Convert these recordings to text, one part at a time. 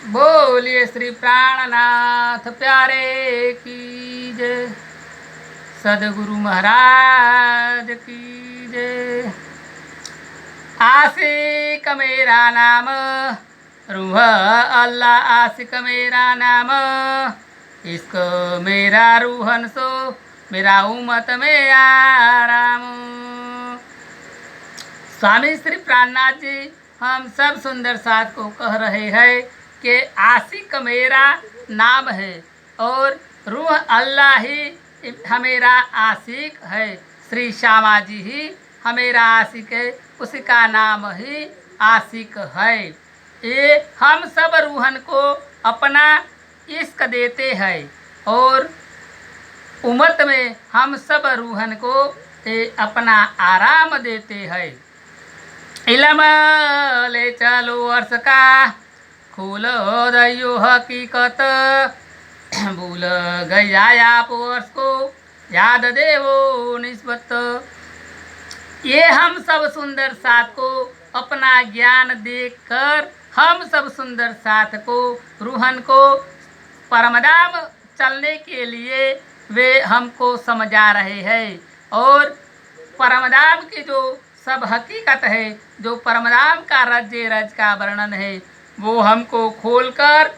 बोलिए श्री प्राणनाथ प्यारे की जय। सदगुरु महाराज की जय। आशिक मेरा नाम, रूह अल्लाह आशिक मेरा नाम। इश्क मेरा रूहन सो, मेरा उम्मत में आराम। स्वामी श्री प्राणनाथ जी हम सब सुंदर साथ को कह रहे हैं कि आशिक मेरा नाम है और रूह अल्लाह ही हमेरा आशिक है। श्री श्यामा जी ही हमेरा आशिक है, उसका नाम ही आशिक है। ये हम सब रूहन को अपना इश्क देते हैं और उम्मत में हम सब रूहन को अपना आराम देते हैं। इलम ले चलो अर्श का खोलो दयो हकीकत, भूल गया आप वर्ष को याद देवो निस्बत। ये हम सब सुंदर साथ को अपना ज्ञान देकर हम सब सुंदर साथ को रूहन को परमधाम चलने के लिए वे हमको समझा रहे हैं और परमधाम की जो सब हकीकत है, जो परमधाम का रज्जे रज का वर्णन है, वो हमको खोलकर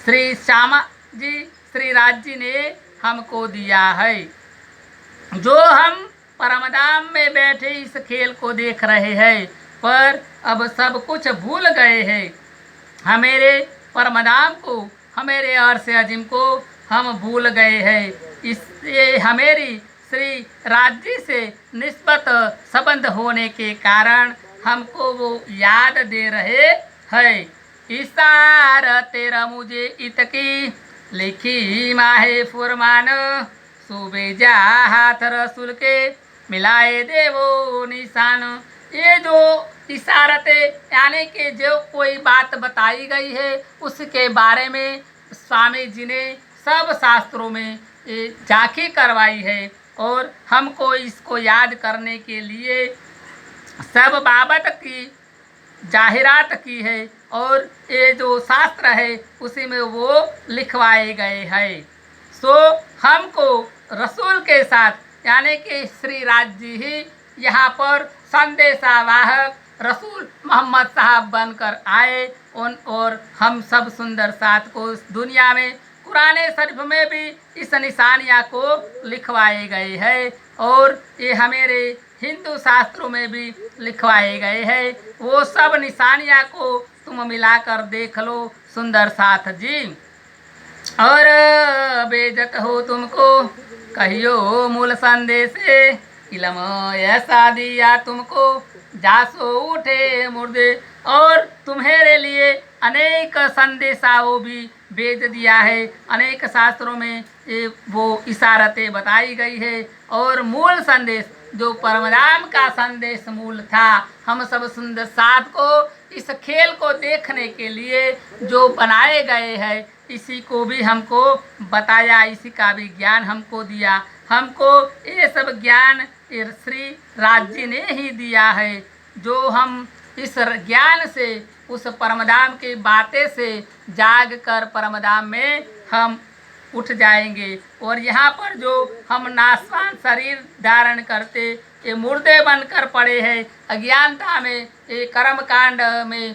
श्री श्यामा जी श्री राज जी ने हमको दिया है। जो हम परमधाम में बैठे इस खेल को देख रहे हैं पर अब सब कुछ भूल गए हैं। हमेरे परमधाम को, हमेरे अर्श अजीम को हम भूल गए हैं। इससे हमेरी श्री राज्य से निस्बत संबंध होने के कारण हमको वो याद दे रहे हैं। इशारा तेरा मुझे इतकी लिखी माहे फुरमान, सुबे जा हाथ रसूल के मिलाए देवो निशान। ये जो इशारते यानी कि जो कोई बात बताई गई है उसके बारे में स्वामी जी ने सब शास्त्रों में झांकी करवाई है और हमको इसको याद करने के लिए सब बाबत की जाहिरात की है और ये जो शास्त्र है उसी में वो लिखवाए गए हैं। सो हमको रसूल के साथ यानी कि श्री राज जी ही यहाँ पर संदेशावाहक रसूल मोहम्मद साहब बनकर आए और हम सब सुंदर साथ को इस दुनिया में कुरान शरीफ में भी इस निशानियाँ को लिखवाए गए हैं और ये हमारे हिंदू शास्त्रों में भी लिखवाए गए हैं। वो सब निशानियाँ को तुम मिलाकर देख लो सुंदर साथ जी। और बेजत हो तुमको कहियो मूल संदेश, इलम ऐसा दिया तुमको जासो उठे मुर्दे। और तुम्हारे लिए अनेक संदेशाओं भी भेज दिया है, अनेक शास्त्रों में वो इशारतें बताई गई है और मूल संदेश जो परमधाम का संदेश मूल था, हम सब सुंदर साथ को इस खेल को देखने के लिए जो बनाए गए हैं इसी को भी हमको बताया, इसी का भी ज्ञान हमको दिया। हमको ये सब ज्ञान श्री राज जी ने ही दिया है। जो हम इस ज्ञान से उस परमधाम की बातें से जाग कर परमधाम में हम उठ जाएंगे और यहाँ पर जो हम नाशवान शरीर धारण करते ये मुर्दे बनकर पड़े हैं, अज्ञानता में ये कर्म कांड में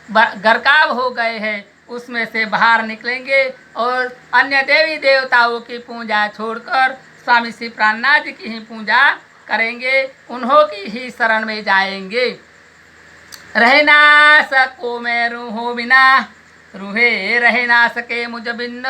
गरकाव हो गए हैं, उसमें से बाहर निकलेंगे और अन्य देवी देवताओं की पूजा छोड़कर स्वामी श्री प्राणनाथ जी की ही पूजा करेंगे, उन्हों की ही शरण में जाएंगे। रह ना सको मैं रूहों बिना, रूहे रह ना सके मुझ बिन,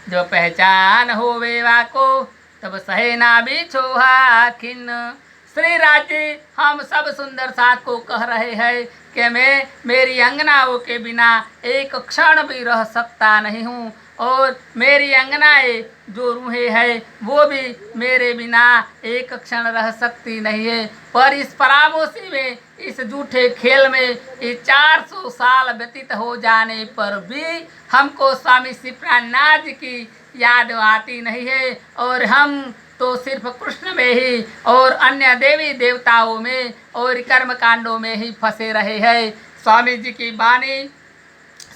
जो पहचान हो वेवा को तब सहे ना बिछोहा खिन्न। श्री राज्य हम सब सुंदर साथ को कह रहे हैं कि मैं मेरी अंगनाओं के बिना एक क्षण भी रह सकता नहीं हूँ और मेरी अंगनाएं जो रूहें हैं वो भी मेरे बिना एक क्षण रह सकती नहीं है। पर इस परामोशी में, इस झूठे खेल में ये 400 साल व्यतीत हो जाने पर भी हमको स्वामी श्री प्राणनाथ जी की याद आती नहीं है और हम तो सिर्फ कृष्ण में ही और अन्य देवी देवताओं में और कर्म कांडों में ही फंसे रहे हैं। स्वामी जी की वाणी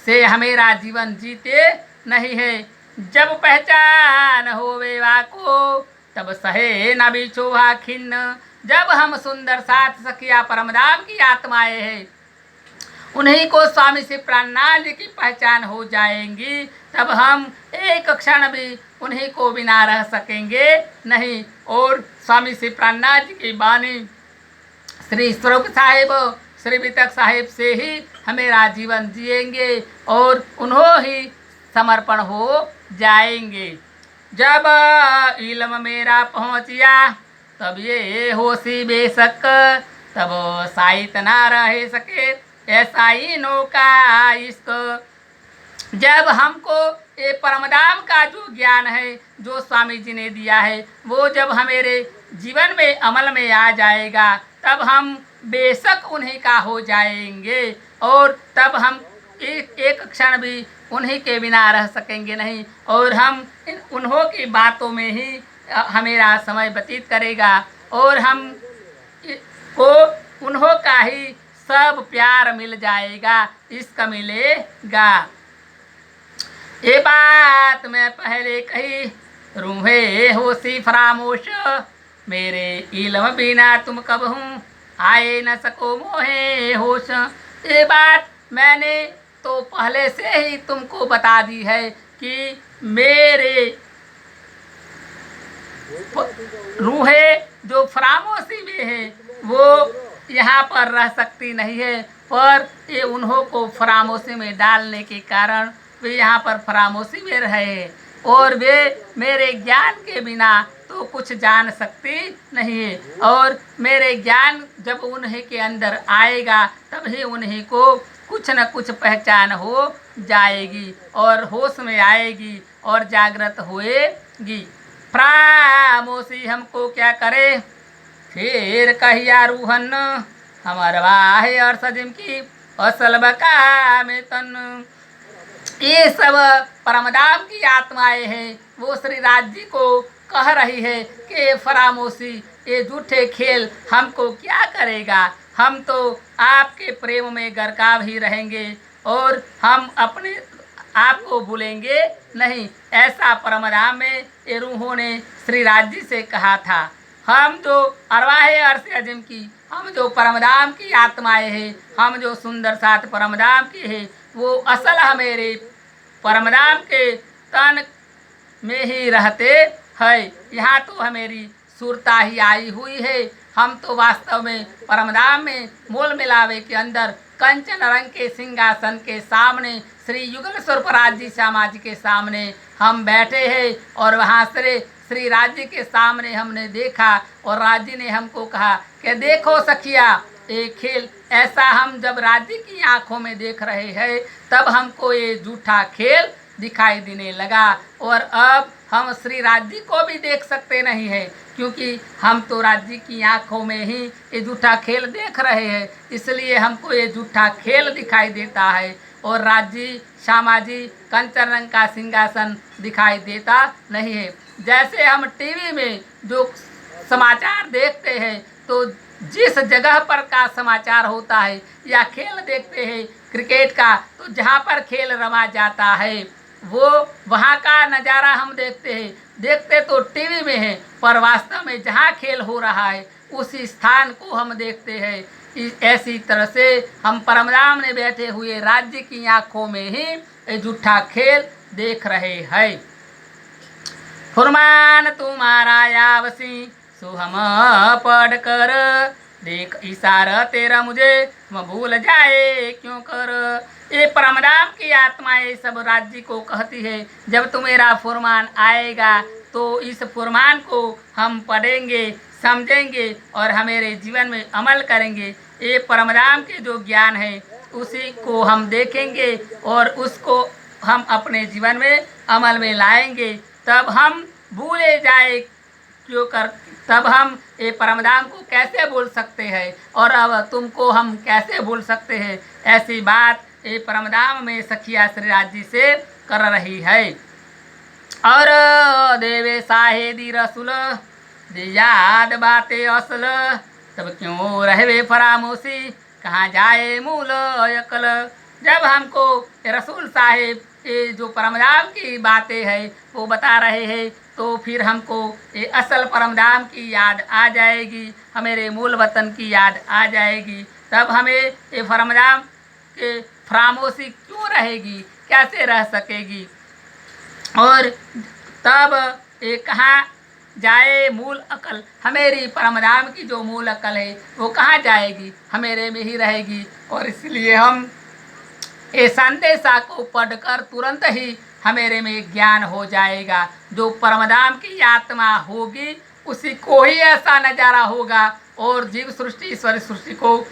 से हमेरा जीवन जीते नहीं है। जब पहचान होवे वाको तब सहे न बिछोहा खिन्न। जब हम सुंदर साथ सखिया परमधाम की आत्माएं हैं, उन्हीं को स्वामी श्री प्राणनाथ जी की पहचान हो जाएंगी, तब हम एक क्षण भी उन्हीं को बिना रह सकेंगे नहीं। और स्वामी श्री प्राणनाथ जी की वाणी श्री स्वरूप साहिब श्री वितक साहिब से ही हमेरा जीवन जिएंगे और उन्हों ही समर्पण हो जाएंगे। जब इल्म मेरा पहुँचिया तब ये होशी बेशक, तब साहित ना रह सके ऐसा ही नौका इश्क। जब हमको ये परमधाम का जो ज्ञान है जो स्वामी जी ने दिया है, वो जब हमारे जीवन में अमल में आ जाएगा, तब हम बेशक उन्हीं का हो जाएंगे और तब हम एक क्षण भी उन्हीं के बिना रह सकेंगे नहीं। और हम उन्हों की बातों में ही हमेरा समय व्यतीत करेगा और हम को उन्हों का ही सब प्यार मिल जाएगा, इसका मिलेगा। ये बात मैं पहले कही, रूहे होशी फरामोश, मेरे इल्म बिना तुम कब हूँ आए न सको मोहे होश। ये बात मैंने तो पहले से ही तुमको बता दी है कि मेरे रूहे जो फरामोशी में है वो यहाँ पर रह सकती नहीं है, पर ये उन्हों को फरामोशी में डालने के कारण वे यहाँ पर फरामोशी में रहे और वे मेरे ज्ञान के बिना तो कुछ जान सकती नहीं है। और मेरे ज्ञान जब उन्हीं के अंदर आएगा तभी उन्हीं को कुछ न कुछ पहचान हो जाएगी और होश में आएगी और जागृत होएगी। फरामोशी हमको क्या करे फिर कहिया रूहन, हमार वाहे और सजिम की असल बका में तन। ये सब परमधाम की आत्माएं हैं, वो श्री राज जी को कह रही है कि फरामोशी ये झूठे खेल हमको क्या करेगा, हम तो आपके प्रेम में गरकाव ही रहेंगे और हम अपने आप को भूलेंगे नहीं। ऐसा परमधाम में ये रूहों ने श्री राज जी से कहा था। हम जो अरवाहे अर्श अजिम की, हम जो परमधाम की आत्माएं हैं, हम जो सुंदर साथ परमधाम की है, वो असल हमेरे परमधाम के तन में ही रहते हैं। यहाँ तो हमेरी सुरता ही आई हुई है। हम तो वास्तव में परमधाम में मोल मिलावे के अंदर कंचन रंग के सिंहासन के सामने श्री युगल स्वरूप राज जी श्यामा जी के सामने हम बैठे हैं और वहाँ से श्री राज जी के सामने हमने देखा और राज जी ने हमको कहा कि देखो सखिया ये खेल ऐसा। हम जब राज जी की आंखों में देख रहे हैं तब हमको ये झूठा खेल दिखाई देने लगा और अब हम श्री राज जी को भी देख सकते नहीं है, क्योंकि हम तो राज जी की आंखों में ही ये झूठा खेल देख रहे हैं, इसलिए हमको ये झूठा खेल दिखाई देता है और राज जी श्यामा जी कंचन रंग का सिंहासन दिखाई देता नहीं है। जैसे हम टीवी में जो समाचार देखते हैं तो जिस जगह पर का समाचार होता है या खेल देखते हैं क्रिकेट का, तो जहाँ पर खेल रमा जाता है वो वहाँ का नज़ारा हम देखते हैं। देखते तो टीवी में है पर वास्तव में जहाँ खेल हो रहा है उसी स्थान को हम देखते हैं। ऐसी तरह से हम परमधाम में बैठे हुए राज्य की आंखों में ही ये झूठा खेल देख रहे हैं। फुरमान तुम्हारा यावसी सो हम पढ़ कर, देख इशारा तेरा मुझे हम भूल जाए क्यों कर। ये परमधाम की आत्माएं सब राज्य को कहती है जब तुम्हारा फुरमान आएगा तो इस फुरमान को हम पढ़ेंगे समझेंगे और हमारे जीवन में अमल करेंगे। ये परमधाम के जो ज्ञान है उसी को हम देखेंगे और उसको हम अपने जीवन में अमल में लाएंगे, तब हम भूले जाए क्यों कर। तब हम ये परमधाम को कैसे भूल सकते हैं और अब तुमको हम कैसे भूल सकते हैं। ऐसी बात ये परमधाम में सखिया श्री राज जी से कर रही है। और देवे साहेदी रसुल दे याद बातें असल, तब क्यों रहवे फरामोशी कहाँ जाए मूल अकल। जब हमको रसूल साहिब ये जो परमधाम की बातें हैं वो बता रहे हैं, तो फिर हमको ये असल परमधाम की याद आ जाएगी, हमारे मूल वतन की याद आ जाएगी। तब हमें ये परमधाम के फरामोशी क्यों रहेगी, कैसे रह सकेगी। और तब ये कहाँ जाए मूल अकल, हमेरी परमधाम की जो मूल अकल है वो कहाँ जाएगी, हमेरे में ही रहेगी। और इसलिए हम ये संदेशा को पढ़कर तुरंत ही हमेरे में ज्ञान हो जाएगा। जो परमधाम की आत्मा होगी उसी को ही ऐसा नज़ारा होगा, और जीव सृष्टि ईश्वर सृष्टि को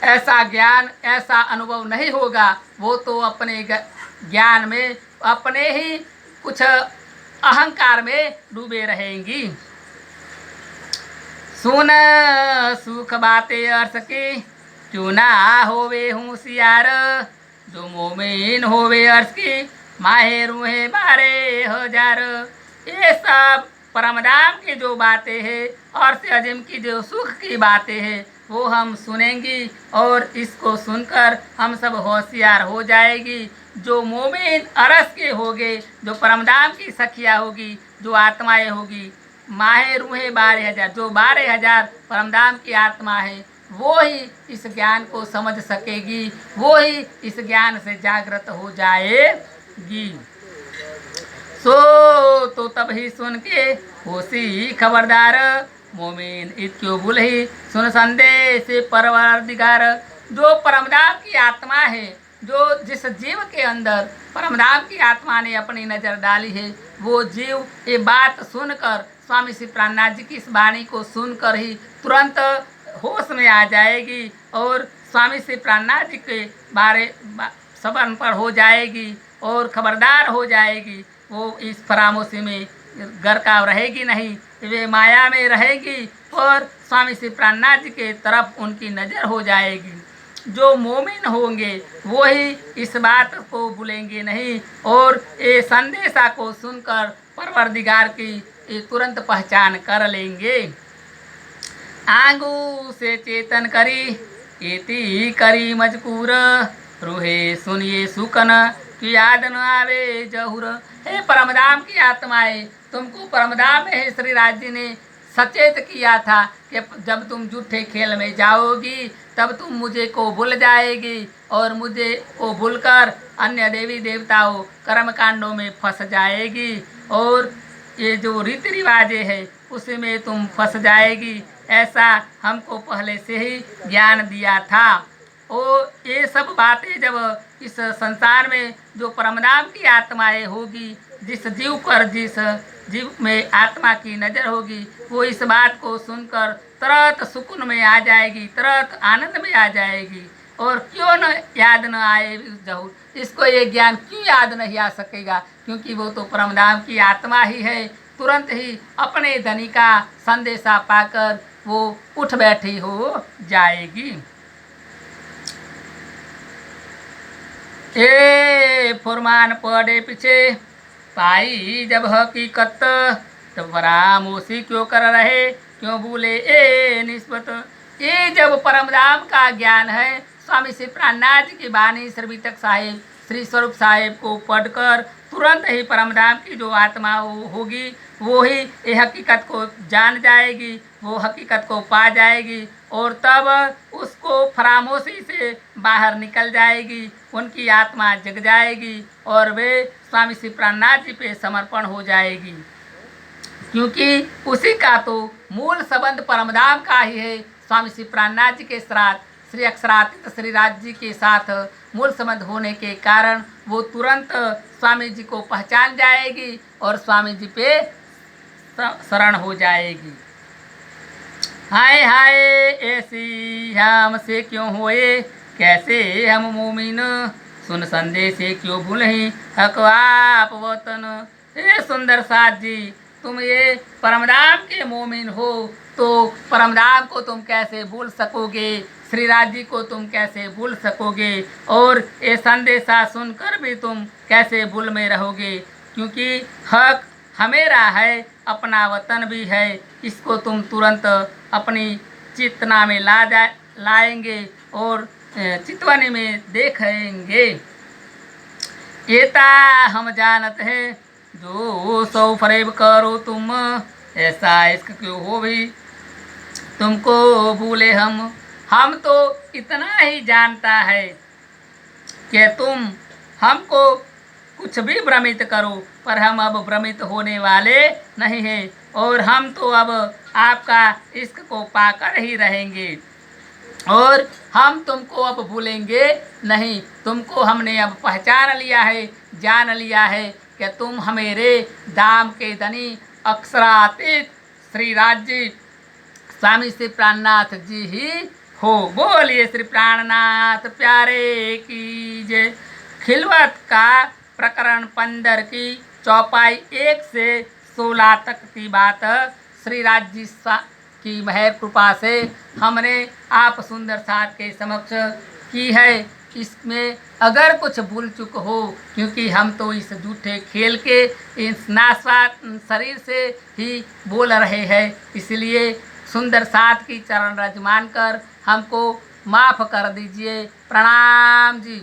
ऐसा ज्ञान ऐसा अनुभव नहीं होगा। वो तो अपने ज्ञान में अपने ही कुछ अहंकार में डूबे रहेंगी। सुन सुख बातें अर्थ की, क्यों ना होवे होशियार, जो मोमिन होवे अर्थ की, माहे रूहे बारे हजार। ये सब परमधाम की जो बातें हैं और से अजीम की जो सुख की बातें हैं वो हम सुनेंगी, और इसको सुनकर हम सब होशियार हो जाएगी। जो मोमिन अरस के होंगे, जो परमधाम की सखिया होगी, जो आत्माएं होगी, माहे रूहे 12,000, जो 12,000 परमधाम की आत्मा है वो ही इस ज्ञान को समझ सकेगी, वो ही इस ज्ञान से जागृत हो जाएगी। सो तो तब ही सुन के होशी खबरदार, मोमिन इत्यो बुल ही सुन संदेश परवरदिगार। जो परमधाम की आत्मा है, जो जिस जीव के अंदर परमधाम की आत्मा ने अपनी नज़र डाली है, वो जीव ये बात सुनकर स्वामी श्री प्राणनाथ जी की इस वाणी को सुनकर ही तुरंत होश में आ जाएगी, और स्वामी श्री प्राणनाथ जी के बारे सबन पर हो जाएगी और खबरदार हो जाएगी। वो इस फरामोशी में गरकाव रहेगी नहीं, वे माया में रहेगी और स्वामी श्री प्राणनाथ जी के तरफ उनकी नज़र हो जाएगी। जो मोमिन होंगे वो ही इस बात को भूलेंगे नहीं, और ये संदेशा को सुनकर परवरदिगार की तुरंत पहचान कर लेंगे। आंगू से चेतन करी, एती करी मजकूर, रूहे सुनिए सुकन कि याद न आवे जहुर। हे परमधाम की आत्माएं, तुमको परमधाम में श्री राज जी ने सचेत किया था कि जब तुम झूठे खेल में जाओगी तब तुम मुझे को भूल जाएगी, और मुझे को भूलकर अन्य देवी देवताओं कर्मकांडों में फंस जाएगी, और ये जो रीति रिवाजें है उसमें तुम फंस जाएगी। ऐसा हमको पहले से ही ज्ञान दिया था। और ये सब बातें जब इस संसार में जो परमधाम की आत्माएं होगी, जिस जीव पर जिस जीव में आत्मा की नज़र होगी, वो इस बात को सुनकर तुरंत सुकून में आ जाएगी, तुरंत आनंद में आ जाएगी। और क्यों न याद न आए जहूर, इसको ये ज्ञान क्यों याद नहीं आ सकेगा, क्योंकि वो तो परमधाम की आत्मा ही है। तुरंत ही अपने धनी का संदेशा पाकर वो उठ बैठी हो जाएगी। ए फुरमान पड़े पीछे पाई जब हकीकत, तब फरामोशी क्यों कर रहे, क्यों भूले ए निस्बत। ये जब परमधाम का ज्ञान है, स्वामी श्री प्राणनाथ जी की वाणी श्री वितक साहिब श्री स्वरूप साहिब को पढ़कर तुरंत ही परमधाम की जो आत्मा होगी वो ही ये हकीकत को जान जाएगी, वो हकीकत को पा जाएगी, और तब उसको फरामोशी से बाहर निकल जाएगी, उनकी आत्मा जग जाएगी और वे स्वामी श्री प्राणनाथ जी पे समर्पण हो जाएगी। क्योंकि उसी का तो मूल संबंध परमधाम का ही है। स्वामी श्री प्राणनाथ जी के साथ श्री अक्षरातीत श्री राज जी के साथ मूल संबंध होने के कारण वो तुरंत स्वामी जी को पहचान जाएगी और स्वामी जी पे शरण हो जाएगी। हाय हाय ऐसी हमसे क्यों होए, कैसे हम मोमिन, सुन संदेशे क्यों भूलहि हक आप वतन। हे सुंदर साथ जी, तुम ये परमधाम के मोमिन हो तो परमधाम को तुम कैसे भूल सकोगे, श्री राज जी को तुम कैसे भूल सकोगे, और ये संदेशा सुनकर भी तुम कैसे भूल में रहोगे। क्योंकि हक हमेरा है, अपना वतन भी है, इसको तुम तुरंत अपनी चेतना में लाएंगे और चितवनी में देखेंगे। एता हम जानत है जो सौ फरेब करो तुम, ऐसा इश्क क्यों हो भी तुमको भूले हम तो इतना ही जानता है कि तुम हमको कुछ भी भ्रमित करो, पर हम अब भ्रमित होने वाले नहीं हैं और हम तो अब आपका इश्क को पाकर ही रहेंगे और हम तुमको अब भूलेंगे नहीं। तुमको हमने अब पहचान लिया है, जान लिया है कि तुम हमेरे दाम के धनी अक्षरातीत श्री राज्य स्वामी श्री प्राणनाथ जी ही हो। बोलिए श्री प्राणनाथ प्यारे की जय। खिलवत का प्रकरण 15 की चौपाई 1 से 16 तक की बात श्री राज्य की महर कृपा से हमने आप सुंदर साथ के समक्ष की है। इसमें अगर कुछ भूल चुक हो, क्योंकि हम तो इस झूठे खेल के इस नास्वाद शरीर से ही बोल रहे हैं, इसलिए सुंदर साथ की चरण रज मान कर हमको माफ़ कर दीजिए। प्रणाम जी।